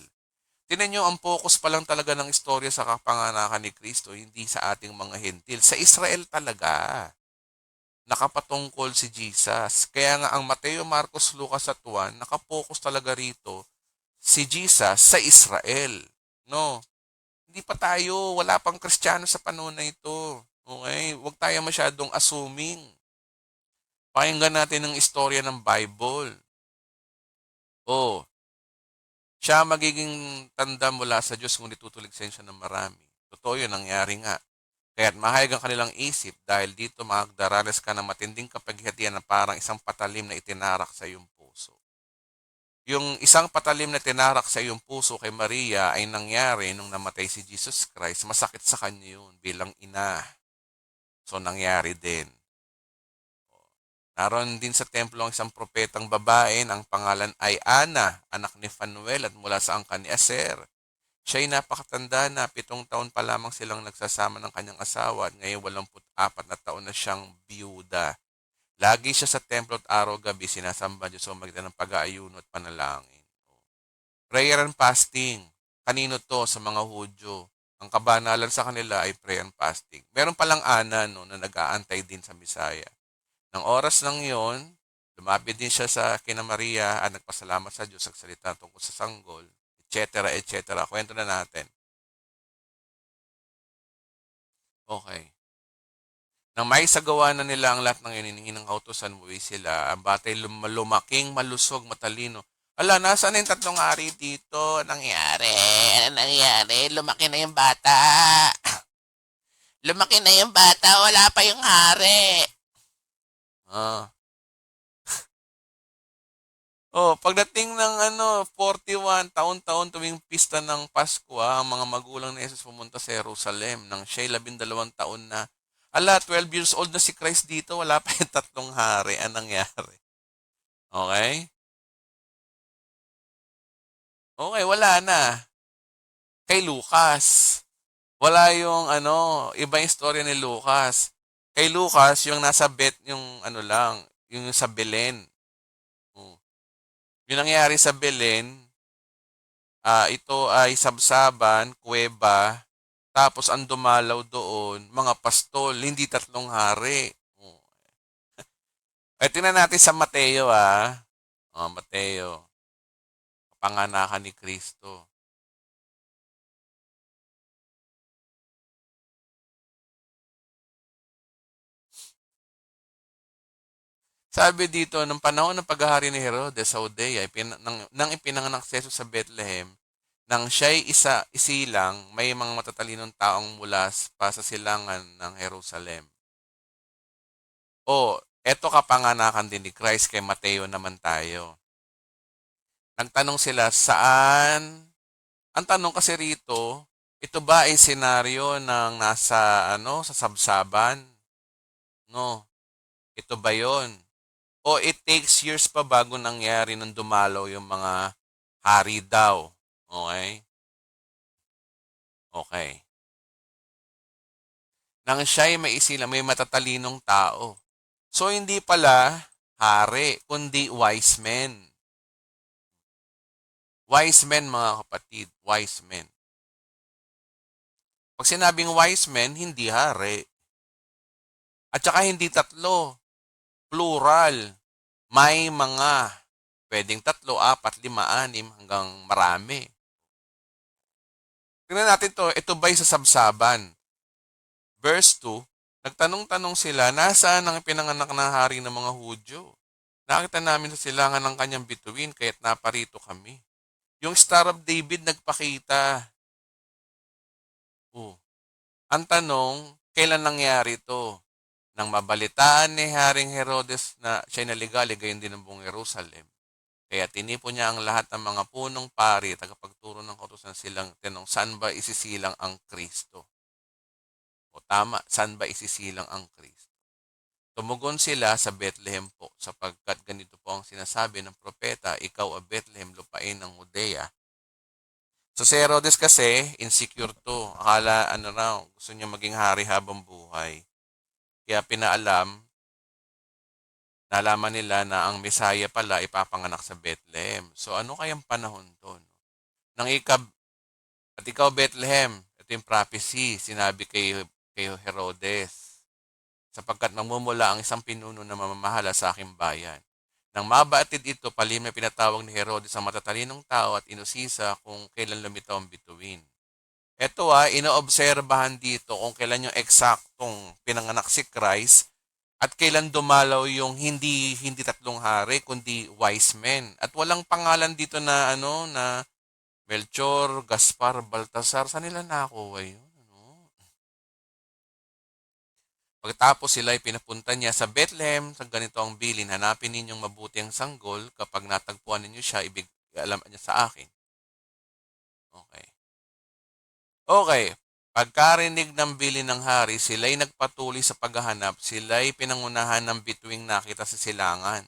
Tinan nyo, ang focus pa lang talaga ng istorya sa kapanganakan ni Kristo, hindi sa ating mga hentil. Sa Israel talaga nakapatungkol si Jesus. Kaya nga ang Mateo, Marcos, Lucas at Juan, nakapokus talaga rito si Jesus sa Israel. No? Hindi pa tayo, wala pang Kristiyano sa panahon na ito. Okay? Huwag tayo masyadong assuming. Pakinggan natin ang istorya ng Bible. Oh, siya magiging tanda mula sa Diyos kung tutuligsayin siya ng marami. Totoo yun, nangyari nga. Kaya't mahayag ang kanilang isip dahil dito magdaranas ka ng matinding kapaghihatian na parang isang patalim na itinarak sa iyong puso. Yung isang patalim na tinarak sa iyong puso kay Maria ay nangyari nung namatay si Jesus Christ. Masakit sa kanya yun bilang ina. So nangyari din. Naroon din sa templo ang isang propetang babae, ang pangalan ay Ana, anak ni Fanuel at mula sa angkan ni Aser. Siya ay napakatanda na, 7 taon pa lamang silang nagsasama ng kanyang asawa at ngayon 84 na taon na siyang biyuda. Lagi siya sa templo at araw-gabi sinasamba Diyos sa magitan ng pag-aayuno at panalangin. Prayer and fasting. Kanino to? Sa mga Hudyo. Ang kabanalan sa kanila ay prayer and fasting. Meron palang Ana no, na nag-aantay din sa Misaya. Nang oras lang yon, lumapit din siya sa kina Maria at nagpasalamat sa Diyos, nagsalita tungkol sa sanggol, etc. etc. Kwento na natin. Okay. Nang may sagawa na nila ang lahat ng hinihingi ng kautusan, umuwi sila. Ang batay lumaking, malusog, matalino. Ala, nasaan na yung 3 hari dito? Nangyari? Ano nangyari? Lumaki na yung bata. Lumaki na yung bata, wala pa yung hari. Ah. Oh, pagdating ng 41, taon-taon tuwing pista ng Pasko, ang mga magulang ni Jesus pumunta sa Jerusalem nang siya'y 12 taon na. Ala, 12 years old na si Christ dito, wala pa yung 3 hari. Anong nangyari? Okay? Okay, wala na. Kay Lucas. Wala yung iba yung story ni Lucas. Kay Lucas, yung nasa yung lang, yung sa Belen. Oh. Yung nangyari sa Belen, ito ay sabsaban, kuweba, tapos ang dumalaw doon, mga pastol, hindi 3 hari. Oh. Ay, tingnan natin sa Mateo, Mateo, kapanganakan ni Kristo. Sabi dito, nung panahon ng paghahari ni Herodes sa Judea, nang ipinanganak si Jesus sa Bethlehem, nang siya'y isilang, may mga matatalinong taong mula pa sa silangan ng Jerusalem. O, eto kapanganakan din ni Christ, kay Mateo naman tayo. Nagtanong sila, saan? Ang tanong kasi rito, ito ba ay senaryo ng nasa sa sabsaban? No. Ito ba 'yon? O it takes years pa bago nangyari nung dumalaw yung mga hari daw. Okay? Okay. Nang siya'y may isilang, may matatalinong tao. So hindi pala hari, kundi wise men. Wise men, mga kapatid, wise men. Pag sinabing wise men, hindi hari. At saka hindi tatlo, plural. May mga pwedeng 3, 4, 5, 6 hanggang marami. Tingnan natin to, ito ba'y sa sabsaban? Verse 2, nagtanong-tanong sila, nasaan ang pinanganak na hari ng mga Hudyo? Nakita namin sa silangan ng kanyang bituin, kaya't naparito kami. Yung Star of David nagpakita. Oh. Ang tanong, kailan nangyari ito? Nang mabalitaan ni Haring Herodes na siya'y naligali, gayon din ang buong Jerusalem. Kaya tinipon niya ang lahat ng mga punong pari, tagapagturo ng kautusan silang tinong, saan ba isisilang ang Kristo? O tama, saan ba isisilang ang Kristo? Tumugon sila sa Bethlehem po, sapagkat ganito po ang sinasabi ng propeta, ikaw, Bethlehem, lupain ng Judea. So si Herodes kasi, insecure to. Akala, raw, gusto niya maging hari habang buhay. Kaya nalaman nila na ang Messiah pala ipapanganak sa Bethlehem. So ano kayang panahon to? Nang at ikaw Bethlehem, ito yung prophecy, sinabi kay Herodes, sapagkat namumula ang isang pinuno na mamamahala sa aking bayan. Nang mabatid ito, palim na pinatawag ni Herodes ang matatalinong tao at inusisa kung kailan lumitaw ang bituin. Ito inoobserbahan dito kung kailan yung eksaktong pinanganak si Christ at kailan dumalaw yung hindi tatlong hari kundi wise men. At walang pangalan dito na na Melchor, Gaspar, Baltasar. Saan nila nakuha yun? Pagkatapos sila ay pinapunta niya sa Bethlehem, sa ganito ang bilin, hanapin ninyong mabuti ang sanggol, kapag natagpuan ninyo siya, alam niya sa akin. Okay. Okay. Pagkarinig ng bilin ng hari, sila'y nagpatuloy sa paghahanap, sila'y pinangunahan ng bituing nakita sa silangan.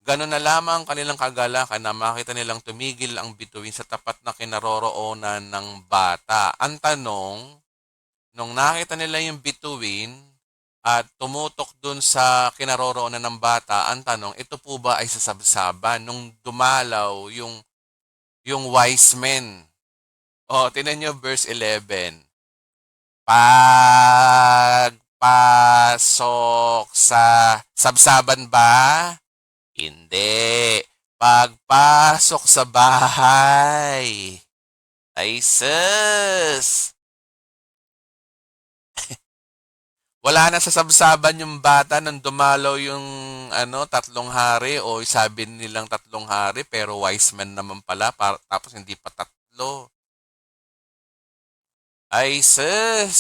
Ganon na lamang ang kanilang kagalakan na makita nilang tumigil ang bituin sa tapat na kinaroroonan ng bata. Ang tanong, nung nakita nila yung bituin at tumutok dun sa kinaroroonan ng bata, ang tanong, ito po ba ay sasabsaban nung dumalaw yung wise men? Tinan nyo verse 11. Pagpasok sa sabsaban ba? Hindi. Pagpasok sa bahay. Ay sus! Wala na sa sabsaban yung bata nang dumalaw yung tatlong hari o sabi nilang tatlong hari pero wise men naman pala tapos hindi pa tatlo. Ay sus!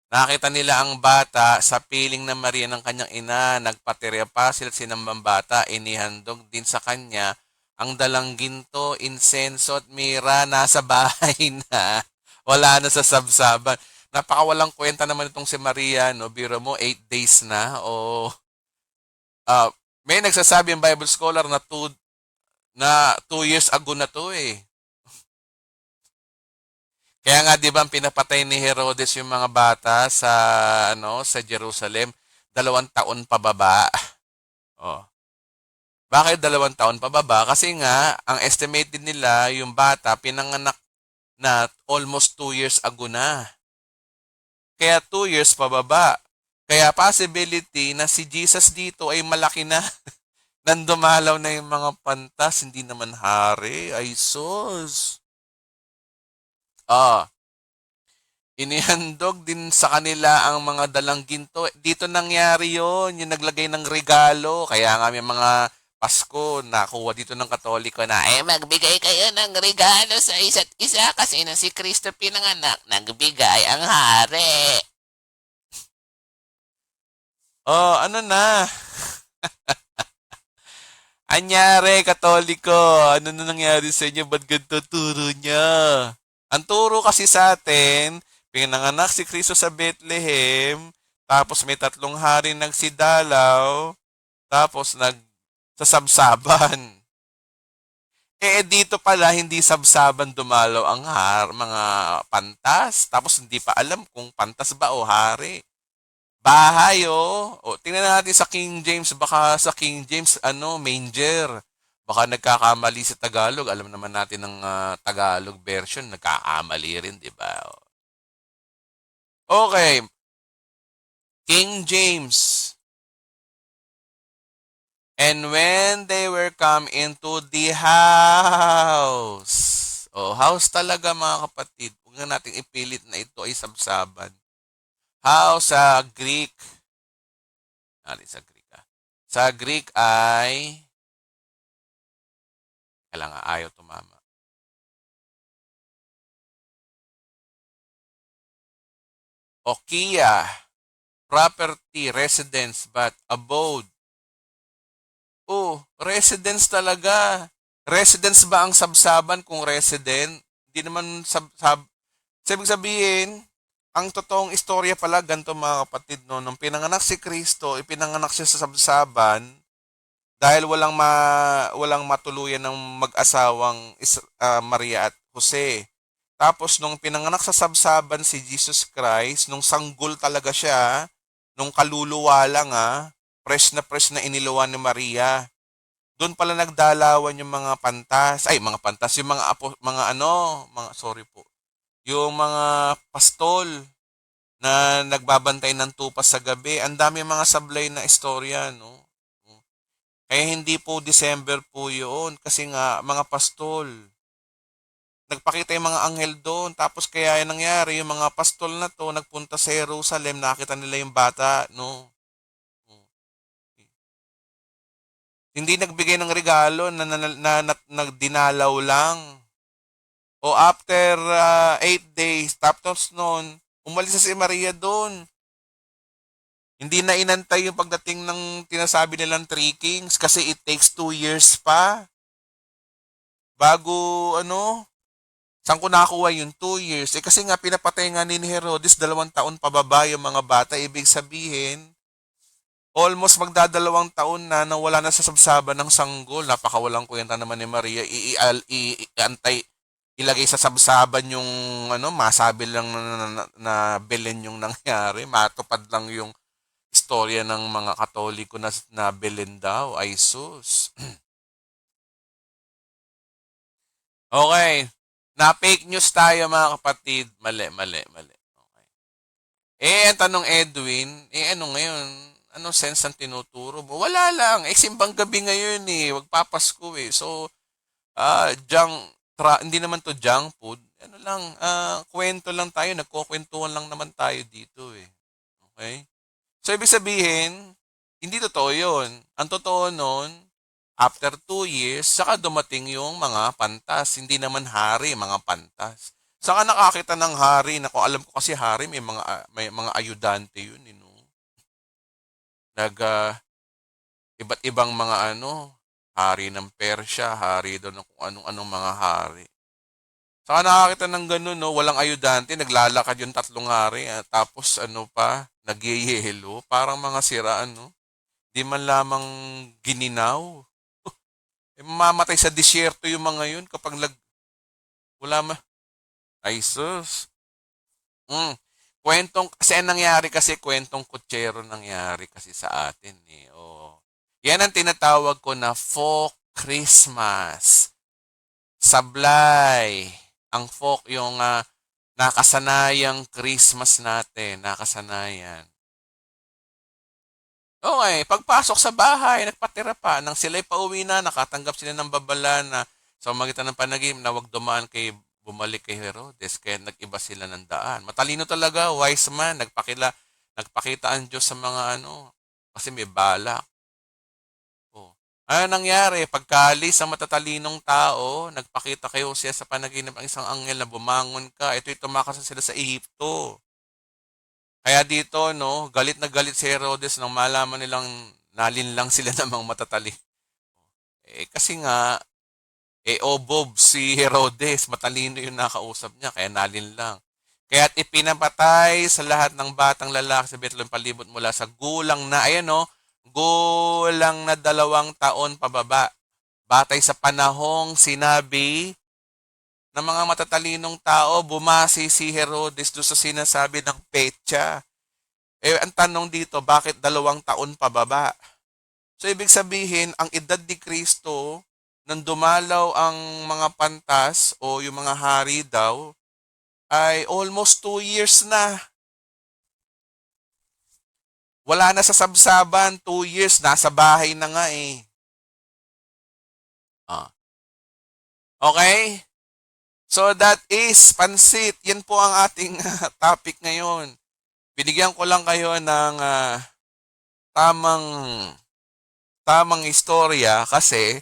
Nakita nila ang bata sa piling ng Maria ng kanyang ina, nagpatirya pa sila sinambang bata, inihandog din sa kanya ang dalang ginto, insenso at mira, nasa bahay na. Wala na sa sabsaban. Napakawalang kwenta naman itong si Maria, no? Biro mo, 8 days na. May nagsasabi ang Bible scholar na 2 years ago na to eh. Kaya nga 'di ba pinapatay ni Herodes yung mga bata sa Jerusalem, 2 taon pababa. Oh. Bakit 2 taon pababa? Kasi nga ang estimated nila yung bata pinanganak na almost 2 years ago na. Kaya 2 years pababa. Kaya possibility na si Jesus dito ay malaki na. Nandumalaw na yung mga pantas, hindi naman hari. Ay sus. Ah, Inihandog din sa kanila ang mga dalang ginto. Dito nangyari yon, yung naglagay ng regalo. Kaya nga may mga Pasko, nakuha dito ng Katoliko na, magbigay kayo ng regalo sa isa't isa kasi nang si Kristo pinanganak, nagbigay ang hari. Oh, ano na? Anyari, Katoliko, ano na nangyari sa inyo? Ba't ganito turo niya? Ang turo kasi sa atin, pinanganak si Kristo sa Bethlehem, tapos may 3 hari nagsidalaw, tapos nagsasabsaban. Dito pala, hindi sabsaban dumalaw ang mga pantas, tapos hindi pa alam kung pantas ba o hari. Bahay, oh. O, tingnan natin sa King James. Baka sa King James, manger. Baka nagkakamali sa Tagalog. Alam naman natin ng Tagalog version, nagkakamali rin, di ba? Okay. King James. And when they were come into the house. Oh, house talaga mga kapatid. Huwag na natin ipilit na ito ay sabsaban. House sa Greek. Sa Greek. Sa Greek ay kailangan ayaw tumama. Okia, property, residence, but abode. Oh, residence talaga. Residence ba ang sabsaban kung resident? Hindi naman Ibig sabihin, ang totoong istorya pala, ganito mga kapatid, no? Nung pinanganak si Kristo, ipinanganak siya sa sabsaban dahil walang matuluyan ng mag-asawang Maria at Jose. Tapos nung pinanganak sa sabsaban si Jesus Christ, nung sanggol talaga siya, nung kaluluwa lang fresh na iniluwan ni Maria. Doon pala nagdalawan yung mga pantas, yung sorry po. Yung mga pastol na nagbabantay ng tupa sa gabi. Ang dami mga sablay na istorya, no? Kaya hindi po December po yun kasi nga mga pastol. Nagpakita yung mga anghel doon. Tapos kaya yung nangyari, yung mga pastol na to, nagpunta sa Jerusalem, nakita nila yung bata, no? Hindi nagbigay ng regalo na dinalaw lang. O after 8 days, tapos noon, umalis na si Maria doon. Hindi na inantay yung pagdating ng tinasabi nilang 3 kings kasi it takes 2 years pa. Bago, saan ko nakuha yung 2 years? Kasi nga pinapatay nga ni Herodes 2 taon pababa yung mga bata. Ibig sabihin, almost magdadalawang taon na nawala na sa sabsaban ng sanggol. Napakawalang kwenta naman ni Maria. Ilagay sa sabsaban yung masabi lang na Belen yung nangyari. Matupad lang yung istorya ng mga Katoliko na Belen daw. Ay sus. Okay. Na fake news tayo mga kapatid. Mali. Okay. Ang tanong Edwin, ano ngayon? Anong sense ang tinuturo mo? Wala lang. Simbang gabi ngayon Wag papasko So, hindi naman to junk food. Ano lang, kwento lang tayo. Nagkukwentuhan lang naman tayo dito Okay? So, ibig sabihin, hindi totoo yun. Ang totoo nun, after 2 years, saka dumating yung mga pantas. Hindi naman hari, mga pantas. Saka nakakita ng hari, na kung alam ko kasi hari, may mga ayudante yun. Iba't ibang mga hari ng Persya, hari doon ng kung anong mga hari. Saka nakakita ng ganun, walang ayudante, naglalakad yung 3 hari, tapos nagyeyelo, parang mga siraan, Di man lamang gininaw. Mamamatay sa disyerto yung mga yun kapag wala ay sus. Kasi nangyari kasi kwentong kutsero nangyari kasi sa atin Yan ang tinatawag ko na folk Christmas. Sablay. Ang folk yung nakasanayang Christmas natin, nakasanayan. Okay, pagpasok sa bahay, nagpatira pa. Nang sila'y pauwi na, nakatanggap sila ng babala na sa magitan ng panagim na wag dumaan kay bumalik kay Herodes, kaya nag-iba sila ng daan. Matalino talaga, wise man, nagpakita ang Diyos sa mga ano, kasi may balak. Oh. Ano nangyari? Pagkaalis sa matatalinong tao, nagpakita kay Hosea sa panaginip ang isang anghel na bumangon ka. Ito'y tumakas na sila sa Ehipto. Kaya dito, no, galit na galit si Herodes nang malaman nilang nalinlang sila ng mga matatali. Kasi nga, obob si Herodes, matalino yung nakausap niya, kaya nalinlang. Kaya't ipinapatay sa lahat ng batang lalaki sa Bethlehem palibot mula sa gulang na, ayan no, gulang na 2 taon pababa. Batay sa panahong sinabi ng mga matatalinong tao, bumasi si Herodes doon sa sinasabi ng petsa. Ang tanong dito, bakit 2 taon pababa? So, ibig sabihin, ang edad ni Kristo, nang dumalaw ang mga pantas o yung mga hari daw, ay almost 2 years na. Wala na sa sabsaban, 2 years, nasa bahay na nga eh. Ah. Okay? So that is pansit. Yan po ang ating topic ngayon. Binigyan ko lang kayo ng tamang tamang istorya kasi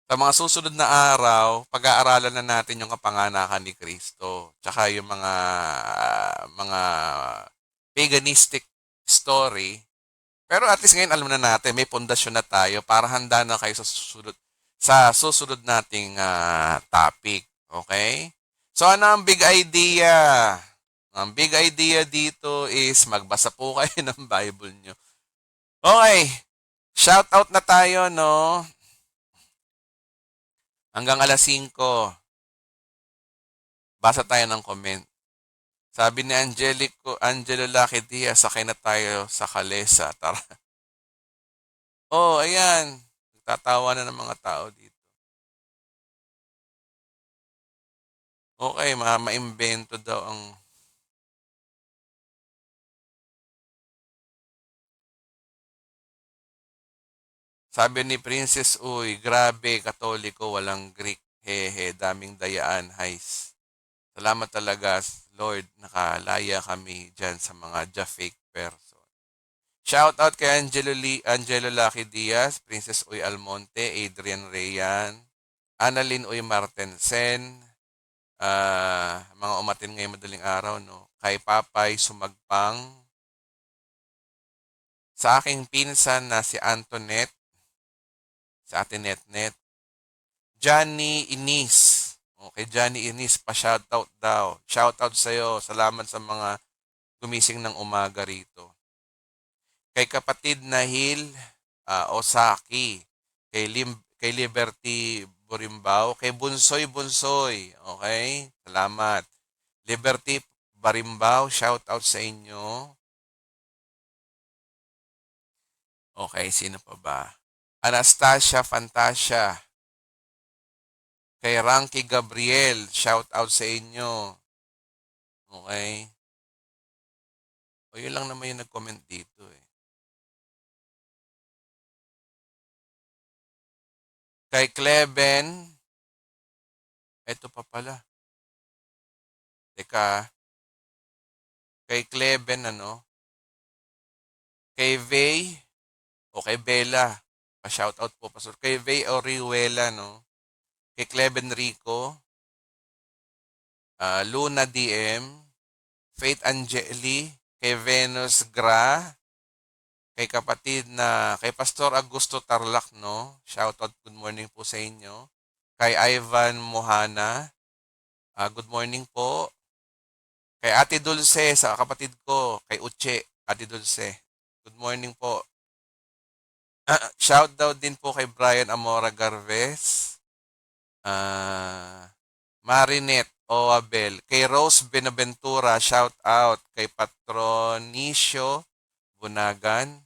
sa mga susunod na araw, pag-aaralan na natin yung kapanganakan ni Kristo. Tsaka yung mga paganistic story. Pero at least ngayon alam na natin, may pundasyon na tayo para handa na kayo sa susunod nating topic. Okay? So ano ang big idea? Ang big idea dito is magbasa po kayo ng Bible nyo. Okay. Shout out na tayo, no? Hanggang alas 5. Basa tayo ng comment. Sabi ni Angelo Lucky Diaz, sakay na tayo sa Kalesa. Tara. Oh, ayan. Nagtatawa na ng mga tao dito. Okay, maimbento daw ang... Sabi ni Princess, uy, grabe, Katoliko, walang Greek. Hehe, daming dayaan, heis. Salamat talaga, Lord, nakalaya kami dyan sa mga fake person. Shout out kay Angelo Lucky Diaz, Princess Uy Almonte, Adrian Rayan, Annalyn Uy Martensen, mga umatin ngayong madaling araw, no? Kay Papay Sumagpang, sa aking pinsan na si Antoinette, sa atin Netnet, Johnny Inis. Okay, Johnny Inis, pa-shoutout daw. Shoutout sa'yo. Salamat sa mga gumising ng umaga rito. Kay kapatid na Hil Osaki, kay Liberty Burimbao, kay Bunsoy Bunsoy. Okay? Salamat. Liberty Barimbao, shoutout sa inyo. Okay, sino pa ba? Anastasia Fantasia. Kay Ranky Gabriel, shout out sa inyo. Okay? O yun lang naman yung nag-comment dito eh. Kay Cleben, eto pa pala. Teka, kay Cleben ano? Kay Vey, o kay Bella. Pa-shout out po, Pastor. Kay Vey Orihuela, no? Kay Cleben Rico, Luna DM, Faith Angeli, kay Venus Gra, kay Pastor Augusto Tarlac, no? Shoutout, good morning po sa inyo. Kay Ivan Mohana, good morning po. Kay Ate Dulce, sa kapatid ko, kay Uche, Ate Dulce, good morning po. Shoutout din po kay Brian Amora Garvez, Marinette Oabel, kay Rose Benaventura, shout out, kay Patronicio Bunagan,